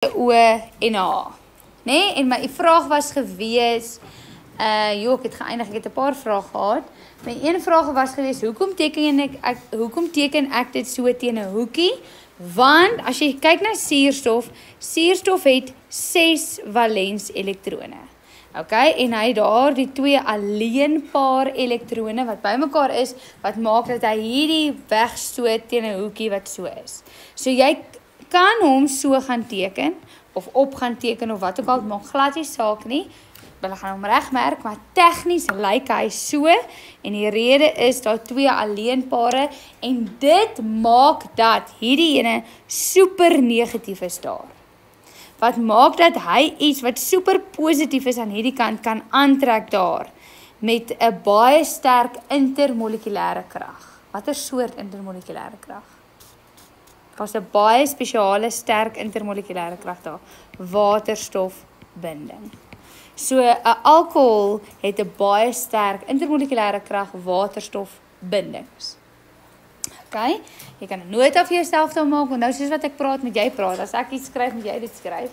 O en H. Nee? En my vraag was gewees, ek het geëindig, ek het 'n paar vrae gehad. My een vraag was gewees, hoekom teken ek dit so teen 'n hoekie? Want as jy kyk na suurstof het 6 valens elektrone. Okay, en hy daar die 2 alleenpaar elektrone wat bymekaar is, wat maak dat hy hierdie wegstoot teen 'n hoekie wat so is. So jy kan hom so gaan teken, of op gaan teken, of wat ook al, maak glad nie saak nie. Hulle gaan hom regmerk, maar tegnies lyk hy so, en die rede is daar 2 alleenpare, en dit maak dat hierdie ene super negatief is daar. Wat maak dat hy iets wat super positief is aan hierdie kant kan aantrek daar, met 'n baie sterk intermolekulêre krag. Watter soort intermolekulêre krag? Daar's 'n baie spesiale sterk intermolekulêre krag daar, waterstofbinding. So 'n alkohol het 'n baie sterk intermolekulêre krag, waterstofbindings. Okay, jy kan 'n nota vir jouself dan maak, want nou soos wat ek praat, moet jy praat. As ek iets skryf, moet jy dit skryf.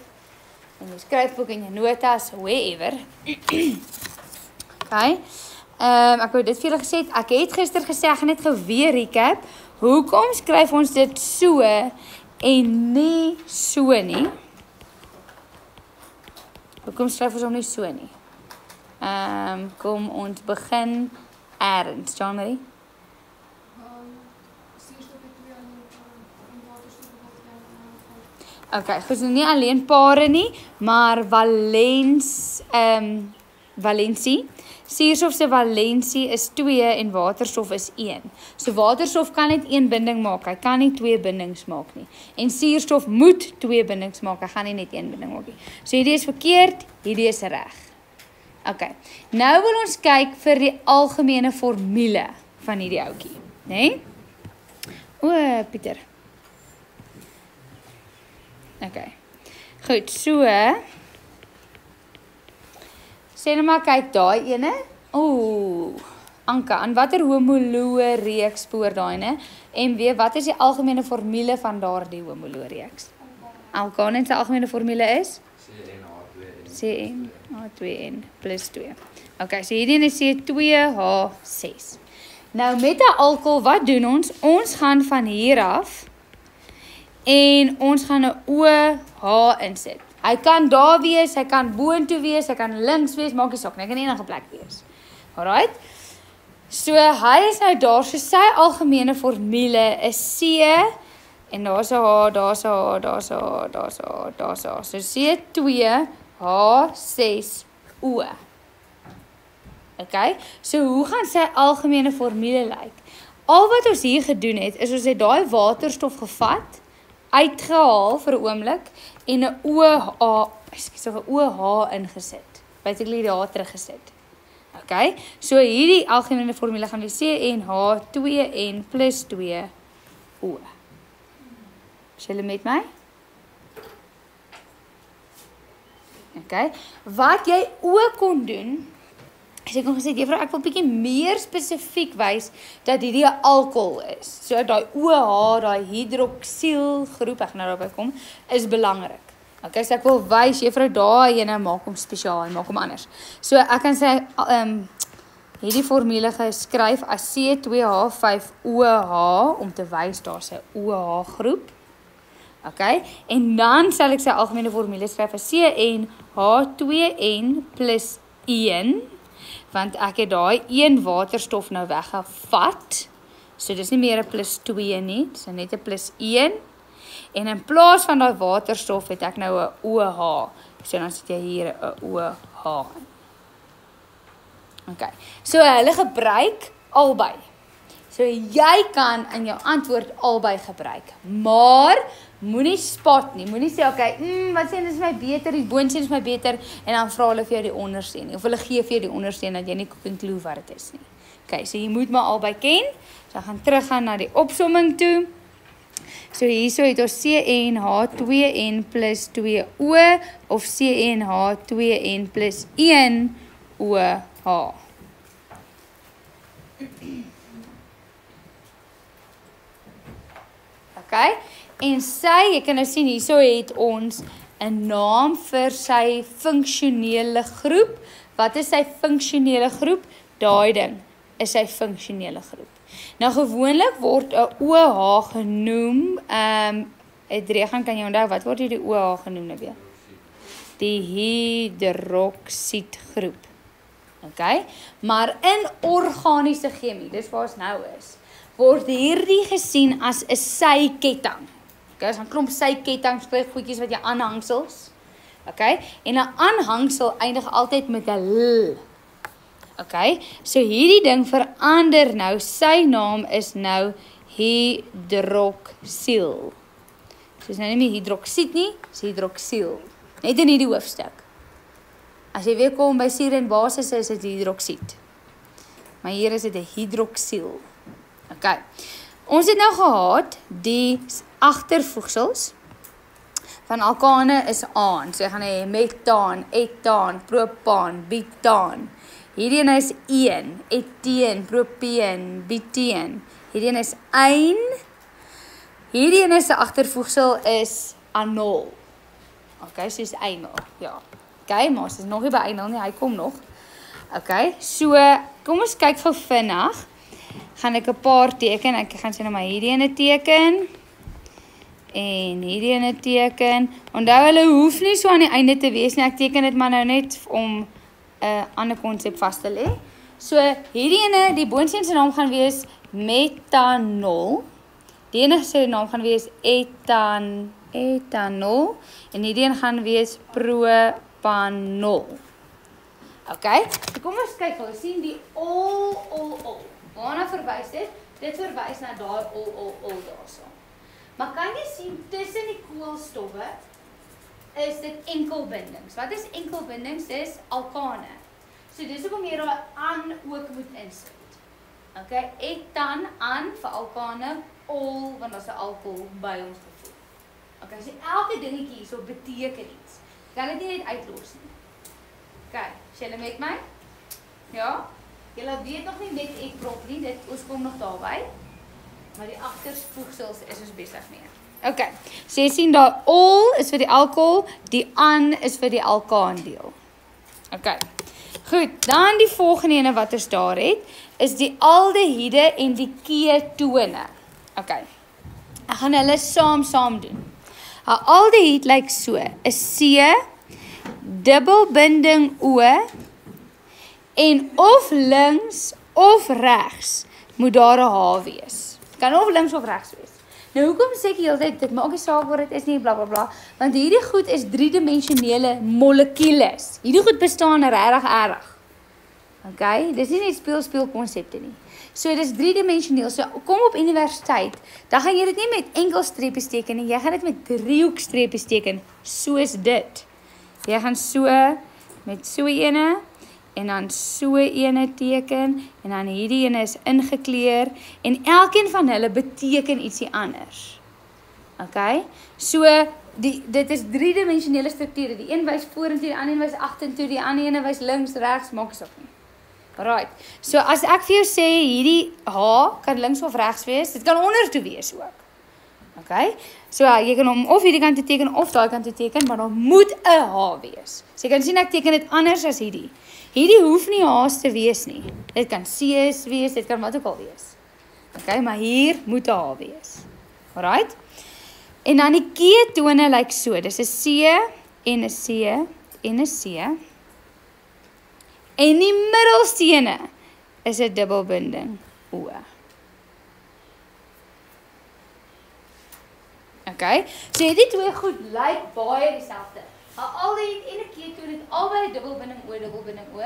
In jou skryfboek en jou notas, wherever. Okay, ek wou dit vir julle gesê, ek het gister gesê, ek gaan net geweer recap, hoekom skryf ons dit so, en nie so nie? Hoekom skryf ons hom nie so nie? Kom ons begin ergens, Jean-Marie? Okay, goed, nie alleen pare nie, maar valensie. Suurstof se valensie is 2 en waterstof is 1. So waterstof kan net 1 binding maak, hy kan nie 2 bindings maak nie. En suurstof moet 2 bindings maak, hy gaan nie net 1 binding maak nie. So hierdie is verkeerd, hierdie is reg. Okay, nou wil ons kyk vir die algemene formule van hierdie ouetjie, né? O, Pieter. Okay, goed, so, sê nou maar, kyk daai ene, Anka, aan watter homoloë reeks spoor daai ene, en weer, wat is die algemene formule van daardie homoloë reeks? Alkane se algemene formule is? CnH2n plus 2. Okay, so hierdie is C2H6. Nou met 'n alkohol, wat doen ons? Ons gaan van hier af, en ons gaan 'n OH insit. Hy kan daar wees, hy kan boontoe wees, hy kan links wees, maak nie saak nie, hy kan enige plek wees. Alright? So hy is nou daar, so sy algemene formule is C, en daar's 'n H, daar's 'n H, daar's 'n H, daar's 'n H, daar's 'n H. So C2H6O. Okay? So hoe gaan sy algemene formule lyk? Al wat ons hier gedoen het, is ons het daai waterstof gevat, uitgehaal vir 'n oomblik, en 'n OH ingesit. Basically die H teruggesit. Okay? So hierdie algemene formule gaan wees CnH2n plus 2O. Is julle met my? Okay? Wat jy ook kon doen, as ek kon gesê, juffrou, ek wil bietjie meer spesifiek wys dat hierdie 'n alkohol is. So daai OH, daai hidroksielgroep, ek gaan nou daarby kom, is belangrik. Okay, so ek wil wys, juffrou, daai ene maak hom spesiaal en maak hom anders. So ek kan sê hierdie formule geskryf as C2H5OH om te wys daar's 'n OH groep. Okay, en dan sal ek sy algemene formule skryf as CnH2n plus 1, want ek het daai 1 waterstof nou weggevat, so dis nie meer 'n plus 2 nie, dis net 'n plus 1, en in plaas van daai waterstof het ek nou 'n OH, so dan sit jy hier 'n OH. Okay, so hulle gebruik albei. So jy kan in jou antwoord albei gebruik, maar moenie spot nie, moenie sê, okay, wat sê is my beter, die boonsteen is my beter, en dan vra hulle vir jou die ondersteen, of hulle gee vir jou die ondersteen, dat jy nie kan klou wat het is nie. Okay, so jy moet maar albei ken, so gaan teruggaan na die opsomming toe. So hierso het ons CnH2n plus 2O, of CnH2n plus 1OH. Okay, en sy, jy kan nou sien, hierso het ons 'n naam vir sy funksionele groep. Wat is sy funksionele groep? Daai ding is sy funksionele groep. Nou gewoonlik word 'n OH genoem, Regan, kan jy onthou, wat word die OH genoem nou weer? Die hydroksiedgroep. Okay? Maar in organiese chemie, dis waar ons nou is, word hierdie gesien as 'n syketting. Okay, ons gaan klomp syketting, goedjies wat jy aanhangsels. Okay? En 'n aanhangsel eindig altyd met 'n l. Okay? So hierdie ding verander nou, sy naam is nou hydroksiel. So is nou nie meer hydroksied nie, is hydroksiel. Net in hierdie hoofstuk. As jy weer kom by suur en basis is dit hydroksied. Maar hier is dit 'n hydroksiel. Okay. Ons het nou gehad die agtervoegsels van alkane is aan. So jy gaan hê metaan, etaan, propaan, butaan. Hierdie een is 1, eteen, propeen, buteen. Hierdie een is ein. Hierdie een is 'n agtervoegsel is anol. Okay, so is einol. Ja. Okay, maar ons is nog nie by einol nie, hy kom nog. Okay, so kom ons kyk gou vinnig. Gaan ek 'n paar teken. Ek gaan sê nou maar hierdie ene teken. En hierdie ene teken. Onthou hulle hoef nie so aan die einde te wees nie. Ek teken dit maar nou net om 'n ander konsep vas te lê. So hierdie ene, die boonste se naam gaan wees metanol. Die ene se naam gaan wees etanol en hierdie een gaan wees propanol. Okay? So kom ons kyk, ons sien die ol. Waarna verwys dit? Dit verwys na daai ol daarso. Maar kan jy sien tussen die koolstowwe is dit enkelbindings. Wat is enkelbindings? Dis alkane. So dis hoekom jy daai aan ook moet insit. Okay, etan aan vir alkane, ol want daar's 'n alkohol by ons gevoeg. Okay, so elke dingetjie hierso beteken iets. Kan dit nie net uitlos nie. Okay, is julle met my? Ja? Julle weet nog nie met ek prop nie, dit ons kom nog daarby. Maar die agtervoegsels is ons besig mee. Okay, so jy sien daar ol is vir die alkohol, die an is vir die alkaandeel. Okay, goed, dan die volgende ene wat ons daar het, is die aldehiede en die ketone. Okay, ek gaan hulle saam doen. 'n Aldehied lyk so, 'n C, dubbelbinding O, en of links of regs moet daar 'n H wees. Kan of links of regs wees. Nou hoekom sê ek heeltyd dit maak nie saak waar dit is nie bla bla bla, want hierdie goed is driedimensionele molekules. Hierdie goed bestaan regtig erg. Okay, dis nie net speel konsepte nie. So dis driedimensioneel. So kom op universiteit, dan gaan jy dit nie met enkel streepies teken nie, jy gaan dit met driehoekstreepies teken, soos dit. Jy gaan so met so ene en dan so ene teken en dan hierdie ene is ingekleur en elkeen van hulle beteken ietsie anders. Okay? So dit is driedimensionele strukture. Die een wys vorentoe, die ander een wys agtertoe, die ander een wys links, regs, maak saak nie. Alright. So as ek vir jou sê hierdie H kan links of regs wees, dit kan ondertoe wees ook. Okay? So jy kan hom of hierdie kant toe teken of daai kant toe teken, maar daar moet 'n H wees. So jy kan sien ek teken dit anders as hierdie. Hierdie hoef nie H's te wees nie. Dit kan C's wees, dit kan wat ook al wees. Okay, maar hier moet 'n H wees. Alright? En dan die ketone lyk so. Dis 'n C en 'n C en 'n C. En die middelstene is 'n dubbelbinding O. Okay, so hierdie twee goed lyk baie dieselfde. Aldehied en 'n ketoon het albei dubbelbinding O,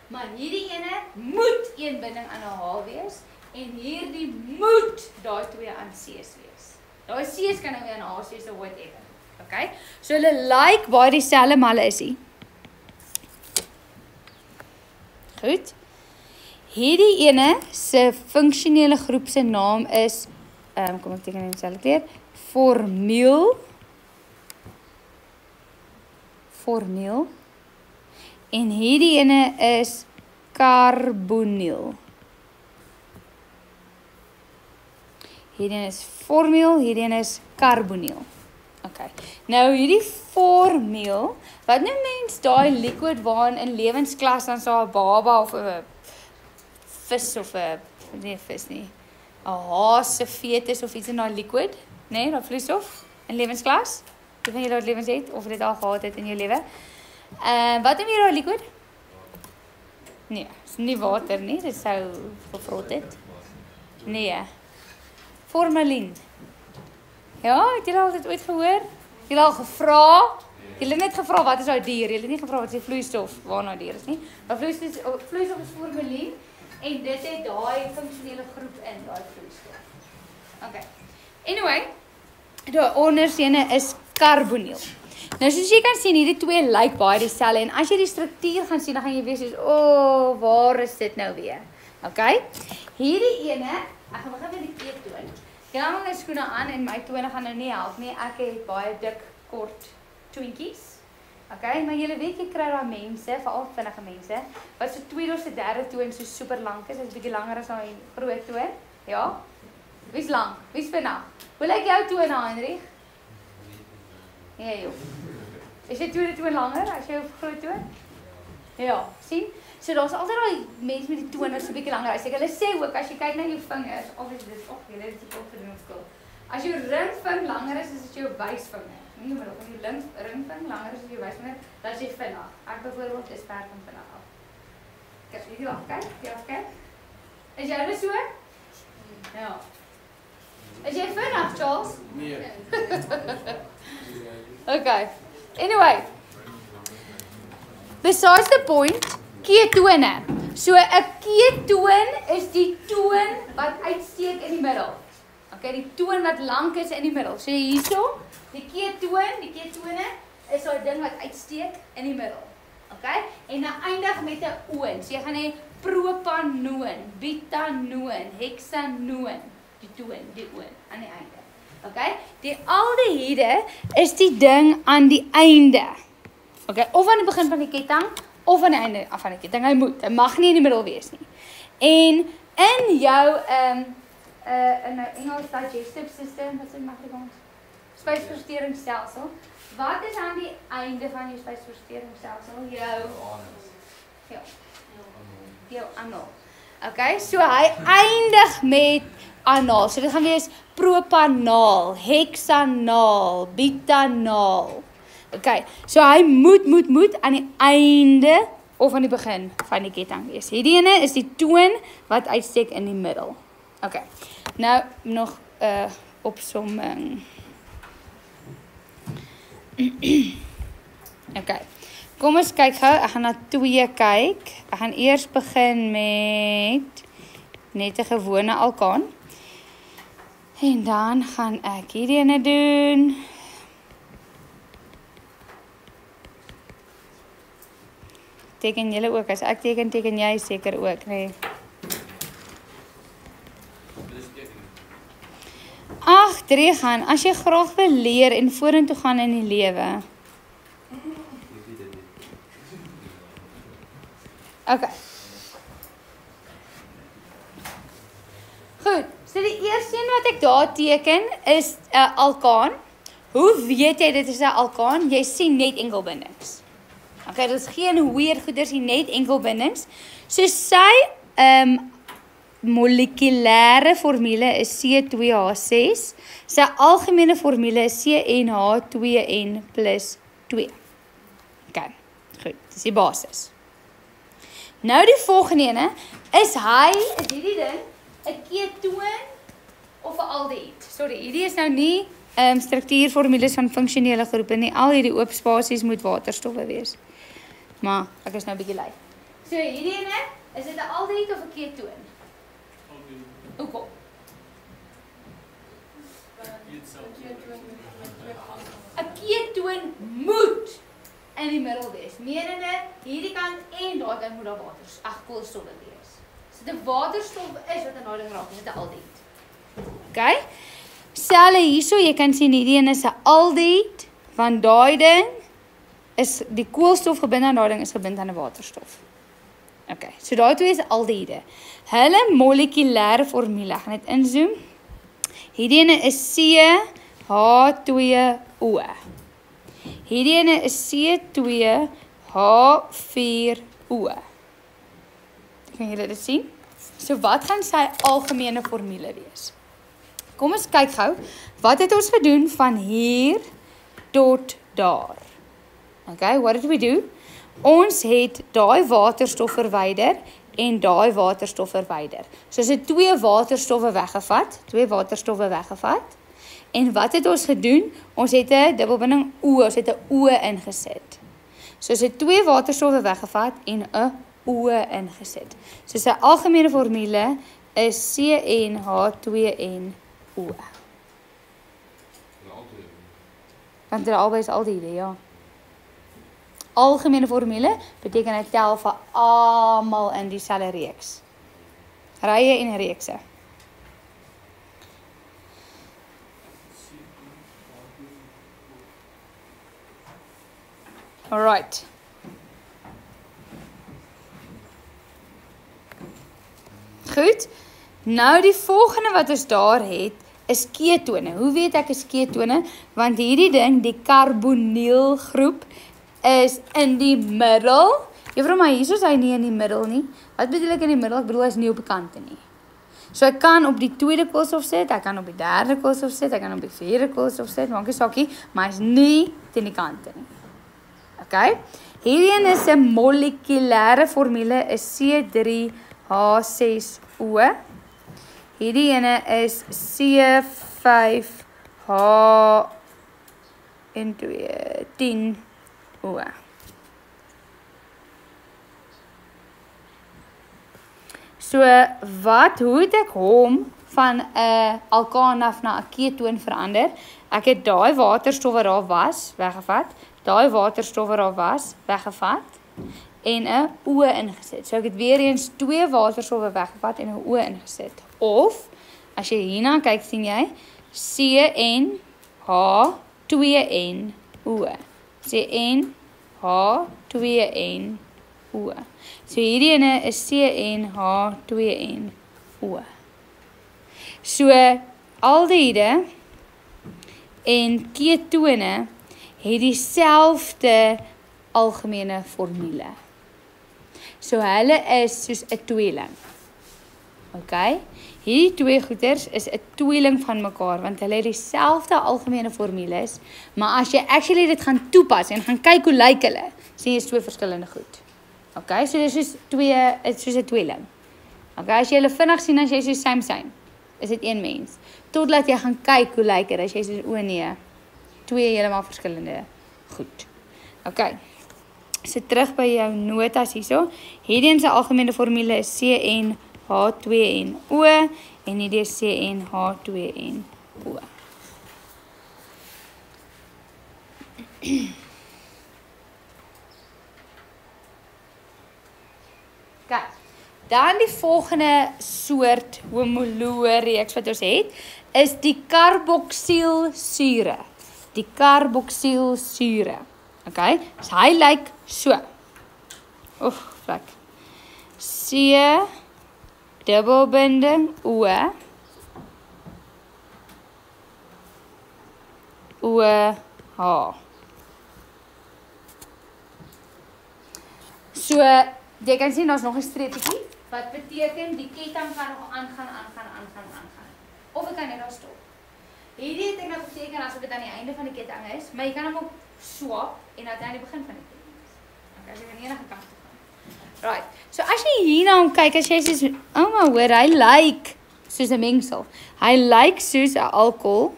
maar hierdie ene moet een binding aan 'n H wees en hierdie moet daai twee aan C's wees. Daai C's kan nou weer aan H's wees of whatever. Okay? So hulle lyk baie dieselfde, maar hulle is nie. Goed. Hierdie ene se funksionele groep se naam is kom ek teken in dieselfde kleur. Formiel. En hierdie ene is carboniel. Hierdie ene is formiel, hierdie ene is carboniel. OK. Okay. Nou hierdie formule, wat nou mens daai liquid waarin in lewensklas dan so 'n baba of 'n vis of 'n nee vis nie. 'n haas se fetus of iets in daai liquid, nee, daai vloeistof in lewensklas. Wie van julle wat lewens het of dit al gehad het in jou lewe? Wat noem jy daai liquid? Nee, is nie water nie, dit sou gevrot het. Nee. Formalien. Ja, het julle al dit ooit gehoor? Julle al gevra? Julle het net gevra wat is daai dier? Julle het nie gevra wat is die vloeistof waarna dier is nie. Maar vloeistof is formalien en dit het daai funksionele groep in daai vloeistof. Okay. Anyway, die onderste is karboniel. Nou soos jy kan sien, hierdie twee lyk baie dieselfde en as jy die struktuur gaan sien, dan gaan jy weet soos, waar is dit nou weer? Okay? Hierdie ene, ek gaan begin met die keetoon. Jy gaan my skoene aan en my tone gaan nou nie help nie. Ek het baie dik, kort twinkies. Okay, maar julle weet jy kry daai mense, veral vinnige mense, wat so tweede of se derde toon so super lank is, is bietjie langer as daai groot toon. Ja? Wie's lank? Wie's vinnig? Hoe lyk jou tone, Heinrich? Ja, joh. Is jy tweede toon langer as jou groot toon? Ja, sien? So daar's altyd daai mense met die tone so bietjie langer. As ek hulle sê ook as jy kyk na jou vingers, of is dit julle het dit ook gedoen op skool. As jou ringving langer is as jou wysvinger. Nie maar of jou ringving langer is as jou wysvinger, dan is jy vinnig. Ek byvoorbeeld is ver van vinnig af. Kyk, hierdie af kyk, die af kyk. Is jy dus so? Ja. Is jy vinnig, Charles? Nee. Okay. Anyway. Besides the point, ketone. So 'n ketoon is die toon wat uitsteek in die middel. Okay, die toon wat lank is in die middel. So hierso, die ketone is daai ding wat uitsteek in die middel. Okay? En dan eindig met 'n oon. So jy gaan hê propanoon, butanoon, hexanoon, die toon, die oon aan die einde. Okay? Die aldehiede is die ding aan die einde. Okay, of aan die begin van die ketting of aan die einde van die ketting. Hy mag nie in die middel wees nie. En in jou in 'n Engels digestive system, wat is dit in Afrikaans? Spysverteringsstelsel. Wat is aan die einde van jou spysverteringsstelsel? Jou anal. Okay, so hy eindig met anaal. So dit gaan wees propanaal, hexanaal, butanaal. Okay, so hy moet aan die einde of aan die begin van die ketting wees. Hierdie ene is die toon wat uitsteek in die middel. Okay, nou nog opsomming. Okay, kom ons kyk gou. Ek gaan na 2 kyk. Ek gaan eers begin met net 'n gewone alkaan. En dan gaan ek hierdie ene doen. Teken julle ook, as ek teken jy seker ook, nee. Ag, gaan, as jy graag wil leer en vorentoe gaan in die lewe. Okay. Goed, so die eerste een wat ek daar teken is 'n alkaan. Hoe weet jy dit is 'n alkaan? Jy sien net enkelbindings. Okay, dit is geen weird goeders nie, net enkelbindings. So sy molekulêre formule is C2H6. Sy algemene formule is CnH2n plus 2. Okay, goed, dis die basis. Nou die volgende ene is hierdie ding 'n ketoon of 'n aldehied. Sorry, hierdie is nou nie struktuurformules van funksionele groepe nie. Al hierdie oop spasies moet waterstowwe wees. Maar ek is nou 'n bietjie lui. So hierdie ene, is dit 'n aldehied of 'n ketoon? Hoekom? 'n ketoon moet in die middel wees. Menende, hierdie kant en daai kant moet daar koolstowwe wees. So die waterstof is wat 'n nader raak, is dit 'n aldehied. Okay? Selle hierso, jy kan sien hierdie een is 'n aldehied, want daai ding is die koolstof gebind aan daai ding is gebind aan 'n waterstof. Okay, so daai twee is aldehiede. Hulle molekulêre formule, ek gaan dit inzoom. Hierdie ene is CH2 O. Hierdie ene is C2H4O. Kan julle dit sien? So wat gaan sy algemene formule wees? Kom ons kyk gou, wat het ons gedoen van hier tot daar? Okay, what did we do? Ons het daai waterstof verwyder en daai waterstof verwyder. So ons het twee waterstowwe weggevat. En wat het ons gedoen? Ons het 'n dubbelbinding O, ons het 'n O ingesit. So ons het twee waterstowwe weggevat en 'n O ingesit. So sy algemene formule is CnH2nO. Want dit albei is aldehyde, ja. Algemene formule beteken dit tel vir almal in dieselfde reeks. Rye en reekse. Alright. Goed. Nou die volgende wat ons daar het, is ketone. Hoe weet ek is ketone? Want hierdie ding, die carbonielgroep, is in die middel. Juffrou, maar hier is hy nie in die middel nie. Wat bedoel ek in die middel? Ek bedoel hy is nie op die kante nie. So ek kan op die tweede koolstof sit, ek kan op die derde koolstof sit, ek kan op die vierde koolstof sit, maak nie sakkie, maar hy is nie teen die kante nie. Okay? Hierdie is 'n molekulêre formule, is C3H6O. Hierdie ene is C5H10O. So, hoe het ek hom van 'n alkaan af na 'n ketoon verander? Ek het daai waterstof wat daar was, weggevat, daai waterstof wat daar was, weggevat, en 'n O ingesit. So ek het weer eens twee waterstowwe weggevat en 'n O ingesit. Of, as jy hierna kyk, sien jy, CnH2nO. CnH2nO. So hierdie ene is CnH2nO. So, aldehyde en ketone het dieselfde algemene formule. So hulle is soos 'n tweeling. Okay? Hierdie twee goeters is 'n tweeling van mekaar, want hulle het dieselfde algemene formules, maar as jy actually dit gaan toepas en gaan kyk hoe lyk hulle, sien jy twee verskillende goed. Okay, so dit is soos 'n tweeling. Okay, as jy hulle vinnig sien, as jy soos same, is dit een mens. Totdat jy gaan kyk hoe lyk dit, as jy soos, o nee, twee heeltemal verskillende goed. Okay, so terug by jou notas hierso. Hierdie se algemene formule is CnH2nO en hierdie is CnH2nO. Kijk, dan die volgende soort homoloë reeks wat ons het, is die carboxylsure. Die carboxylsure. Okay, so hy lyk so. Vlek. C dubbelbinding O H. So, jy kan sien, daar is nog 'n streepie, wat beteken die ketting kan nog aangaan. Of ek kan net daar stop. Hierdie het ek nou beteken asof dit aan die einde van die ketting is, maar jy kan hom ook swap en dan aan die begin van die ketting is. Okay, as jy van enige kant toe gaan. Right, so as jy hier na hom kyk, as jy soos, ouma hoor, hy lyk soos 'n mengsel. Hy lyk soos 'n alkohol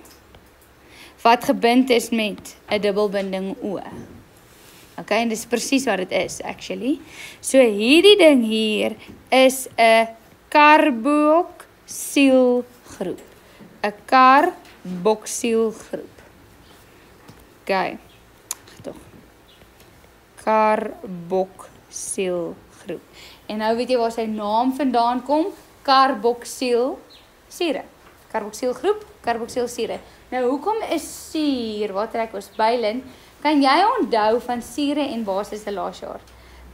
wat gebind is met 'n dubbelbinding O. Okay, en dis presies wat dit is, actually. So hierdie ding hier is 'n carboxylgroep. 'n carboxylgroep. Okay. Toch. Carboxylgroep. En nou weet jy waar sy naam vandaan kom? Carboxylsure. Carboxylgroep, carboxylsure. Nou hoekom is suur, wat trek ons bylin? Kan jy onthou van sure en basis laas jaar?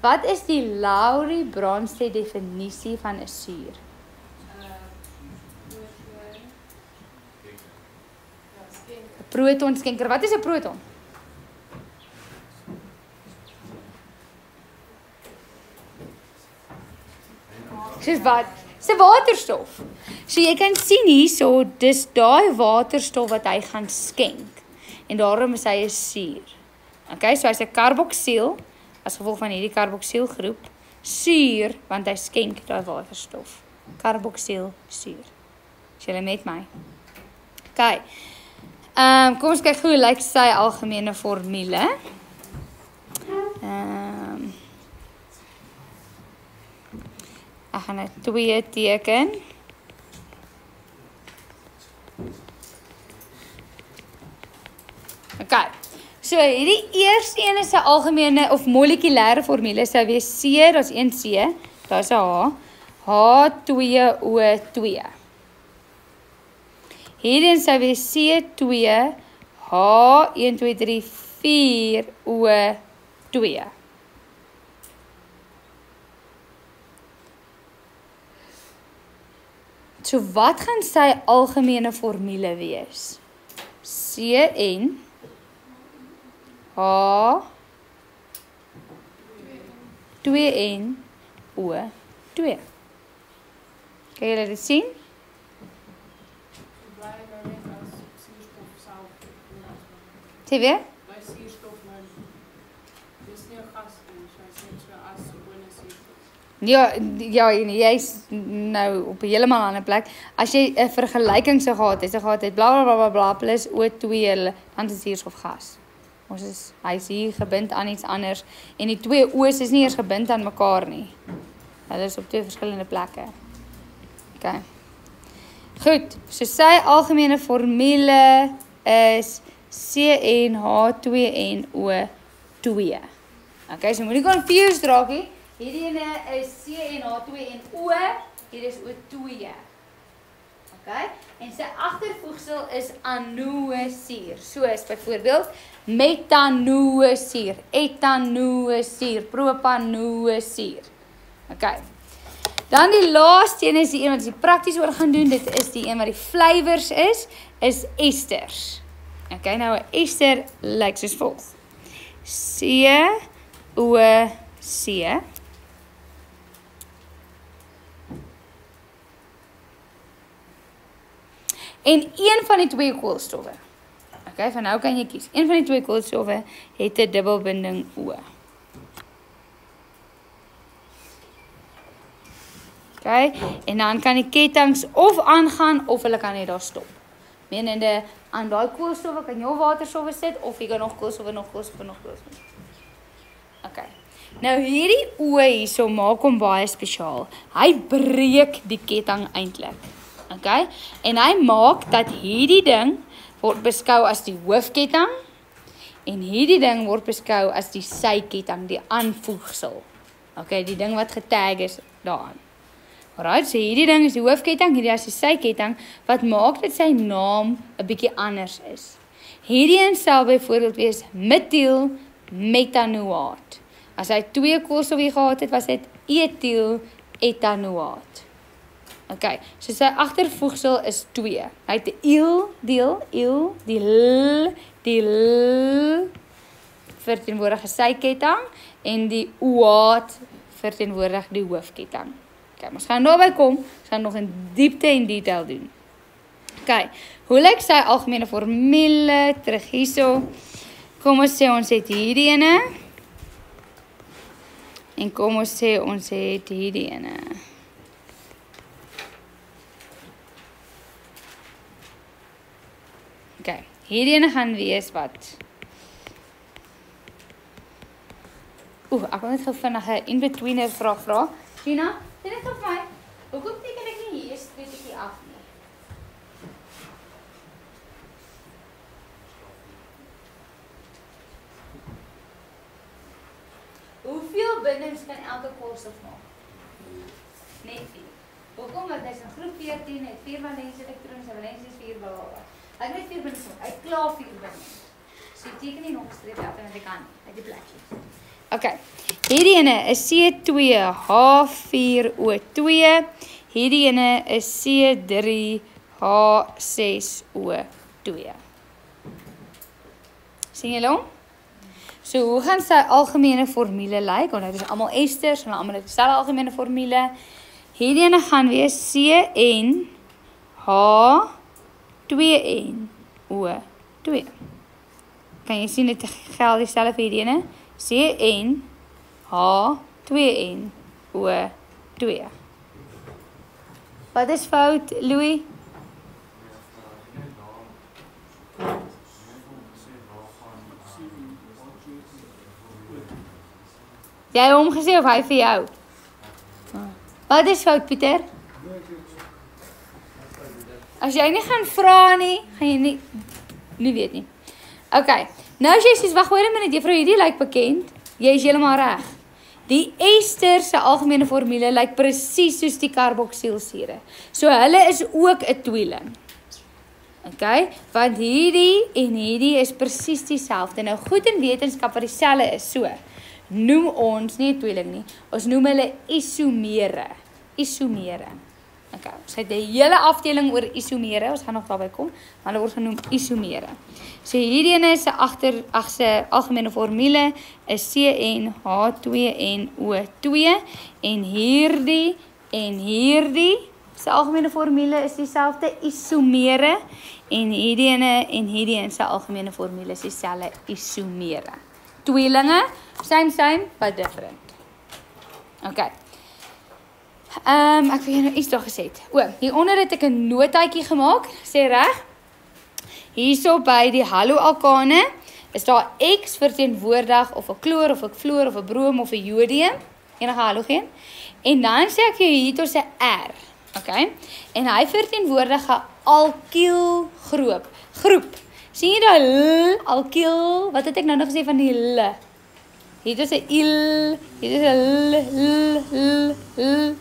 Wat is die Lowry-Bronsted definisie van 'n suur? protonskenker. Wat is 'n proton? Soos wat? Dis 'n waterstof. So jy kan sien hierso, dis daai waterstof wat hy gaan skenk. En daarom is hy 'n suur. Okay, so hy's 'n karboksiel as gevolg van hierdie karboksielgroep, suur want hy skenk daai waterstof. Karboksiel suur. Is julle met my? Okay. Kom ons kyk hoe lyk sy algemene formule. Ek gaan nou 2 teken. Okay. So hierdie eerste een is 'n algemene of molekulêre formule sou wees C, daar's 1 C, daar's 'n H, H2O2. Hierdie een sou wees C2, H1 2 3 4 O2. So wat gaan sy algemene formule wees? CN H 2N O2. Kan julle dit sien? Sê weer? Ja, jy's nou op 'n heeltemal ander plek. As jy 'n vergelyking sou gehad het, bla bla bla bla plus O2, dan is suurstof gas. Hy's hier gebind aan iets anders en die 2 O's is nie eers gebind aan mekaar nie. Hulle is op 2 verskillende plekke. Okay. Goed, so sy algemene formule is CnH2nO2. Okay, so moenie confused raak nie. Hierdie ene is CnH2nO, hier is O2. Okay? En sy agtervoegsel is anosuur. Soos byvoorbeeld metanosuur, etanosuur, propanosuur. Okay. Dan die laaste een is die een wat ons prakties oor gaan doen. Dit is die een wat die flavours is esters. Okay, nou 'n ester lyk soos volg. COC en een van die 2 koolstowwe. Okay, van nou kan jy kies. Een van die 2 koolstowwe het 'n dubbelbinding O. Okay, en dan kan die kettinge of aangaan of hulle kan net daar stop. Menende aan daai koolstowwe kan jy waterstowwe sit of jy kan nog koolstowwe. Okay. Nou hierdie O hierso maak hom baie spesiaal. Hy breek die ketting eintlik. Okay? En hy maak dat hierdie ding word beskou as die hoofketting en hierdie ding word beskou as die syketting, die aanvoegsel. Okay, die ding wat getag is daaraan. Alright, so hierdie ding is die hoofketting, hierdie is die syketting, wat maak dat sy naam 'n bietjie anders is. Hierdie een sal byvoorbeeld wees metielmetanoaat. As hy 2 koolstowwe gehad het, was dit etiletanoaat. Okay, so sy agtervoegsel is 2. Hy het die die l verteenwoordig die syketting en die oaat verteenwoordig die hoofketting. Okay, ons gaan daarby kom, ons gaan nog in diepte en detail doen. Okay, hoe lyk sy algemene formule terug hierso? Kom ons sê ons het hierdie ene. En kom ons sê ons het hierdie ene. Okay, hierdie ene gaan wees wat? Ek wil net gou vinnig 'n in-betweener vraag vra. Gina, sê net vir my, hoekom teken ek nie hier is 2 tikkie af nie? Hoeveel bindings kan elke koolstof maak? Net 4. Hoekom? Want hy is in groep 14, het 4 valensie elektrone, sy valensie is 4 blablabla. Hy het net 4 bindings maak, hy het klaar 4 bindings. So jy teken nie nog 'n streep af en ek kan, uit die plekjes. Okay, hierdie ene is C2H4O2, hierdie ene is C3H6O2. Sien julle hom? So, hoe gaan sy algemene formule lyk? Want dit is almal esters, hulle almal het dieselfde algemene formule. Hierdie ene gaan wees CnH2nO2. Kan jy sien dit geld dieselfde vir hierdie ene? CnH2nO2. Wat is fout, Louis? Jy het hom gesê of hy vir jou? Wat is fout, Pieter? As jy nie gaan vra nie, gaan jy nie weet nie. Ok, nou as jy sê, wacht, hoor 'n minuut, juffrou, hierdie lyk bekend, jy is heeltemal reg. Die ester se algemene formule lyk presies soos die karboksielsure. So hulle is ook 'n tweeling. Ok, want hierdie en hierdie is presies dieselfde. Nou goed in wetenskap wat dieselfde is, so noem ons nie 'n tweeling nie, ons noem hulle isomere. Isomere. Okay, ons het 'n hele afdeling oor isomere, ons gaan nog daarby kom, maar hulle word genoem isomere. So hierdie ene se se algemene formule is CnH2nO2 en hierdie se algemene formule is dieselfde isomere en hierdie ene se algemene formule is dieselfde isomere. Tweelinge, same, but different. Okay. Ek wil jou nou iets daar geset. Hieronder het ek 'n notaatjie gemaak, sê reg. Hierso by die haloalkane is daar X verteenwoordig of 'n chloor of 'n fluor of 'n brom of 'n jodium, enige halogeen. En dan sê ek jou hier tot 'n R, okay? En hy verteenwoordig 'n alkielgroep. Sien jy daai alkiel? Wat het ek nou nog gesê van die L? Hier is 'n il, hier is 'n l.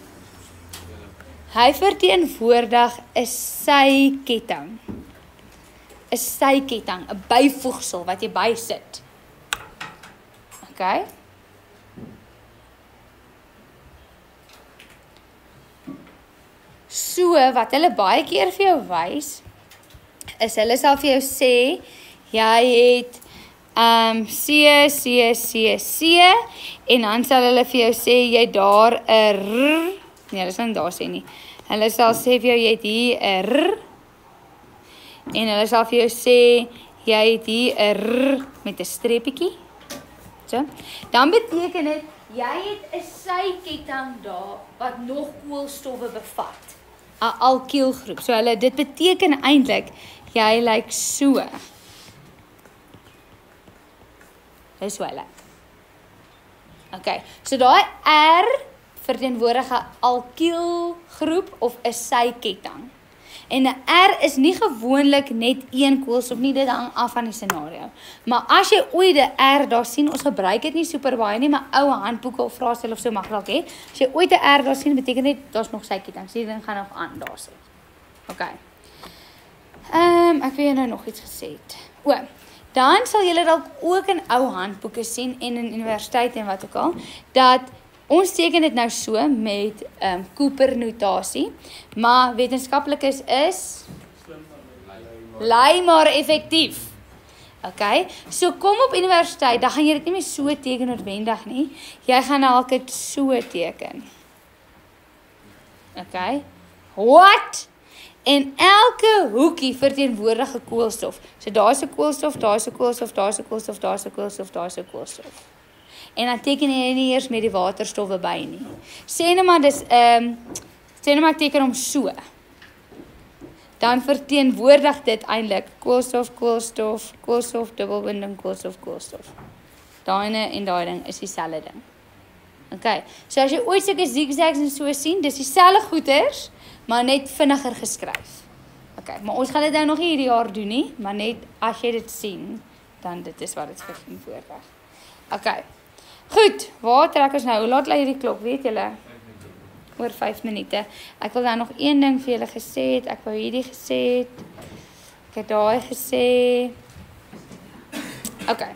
Hy verteenwoordig 'n syketting. 'n Syketting, 'n byvoegsel wat jy bysit. Okay? So wat hulle baie keer vir jou wys, is hulle sal vir jou sê jy het C en dan sal hulle vir jou sê jy daar 'n R. Nee, hulle sal nie daar sê nie. Hulle sal sê vir jou jy het hier 'n R en hulle sal vir jou sê jy het hier 'n R met 'n streepietjie. So, dan beteken dit jy het 'n syketting daar wat nog koolstowwe bevat. 'n Alkielgroep. So dit beteken eintlik jy lyk so. Dis hoe hy lyk. Okay, so daai R verteenwoordig 'n alkielgroep of 'n syketting. En 'n R is nie gewoonlik net een koolstof nie, dit hang af van die scenario. Maar as jy ooit 'n R daar sien, ons gebruik dit nie super baie nie, maar ou handboeke of vraestelle of so mag dalk hê. As jy ooit 'n R daar sien, beteken dit daar's nog syketting. So die ding gaan nog aan daar sit. Okay. Ek wil jou nou nog iets gesê het. Dan sal julle dalk ook in ou handboeke sien en in universiteite en wat ook al, dat ons teken dit nou so met Cooper notasie, maar wetenskaplikes is lui maar effektief. Okay, so kom op universiteit, dan gaan jy dit nie meer so teken noodwendig nie, jy gaan dalk dit so teken. Okay, what? En elke hoekie verteenwoordig 'n koolstof. So daar's 'n koolstof, daar's 'n koolstof, daar's 'n koolstof, daar's 'n koolstof, daar's 'n koolstof. En dan teken jy nie eers met die waterstowwe by nie. Sê nou maar dis ek teken hom so. Dan verteenwoordig dit eintlik koolstof, koolstof, koolstof, dubbelbinding, koolstof, koolstof. Daai en daai ding is dieselfde ding. Okay, so as jy ooit sulke zigzags en so sien, dis dieselfde goeters, maar net vinniger geskryf. Okay, maar ons gaan dit nou nog nie hierdie jaar doen nie, maar net as jy dit sien, dan dit is wat dit verteenwoordig. Okay, goed, waar trek ons nou? Hoe laat lê hierdie klok, weet julle? Oor 5 minute. Ek wil dan nog een ding vir julle gesê het, ek wou hierdie gesê het, ek het daai gesê. Okay.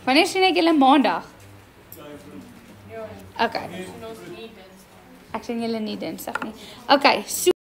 Wanneer sien ek julle maandag? Okay. Ek sien julle nie dinsdag nie. Okay, so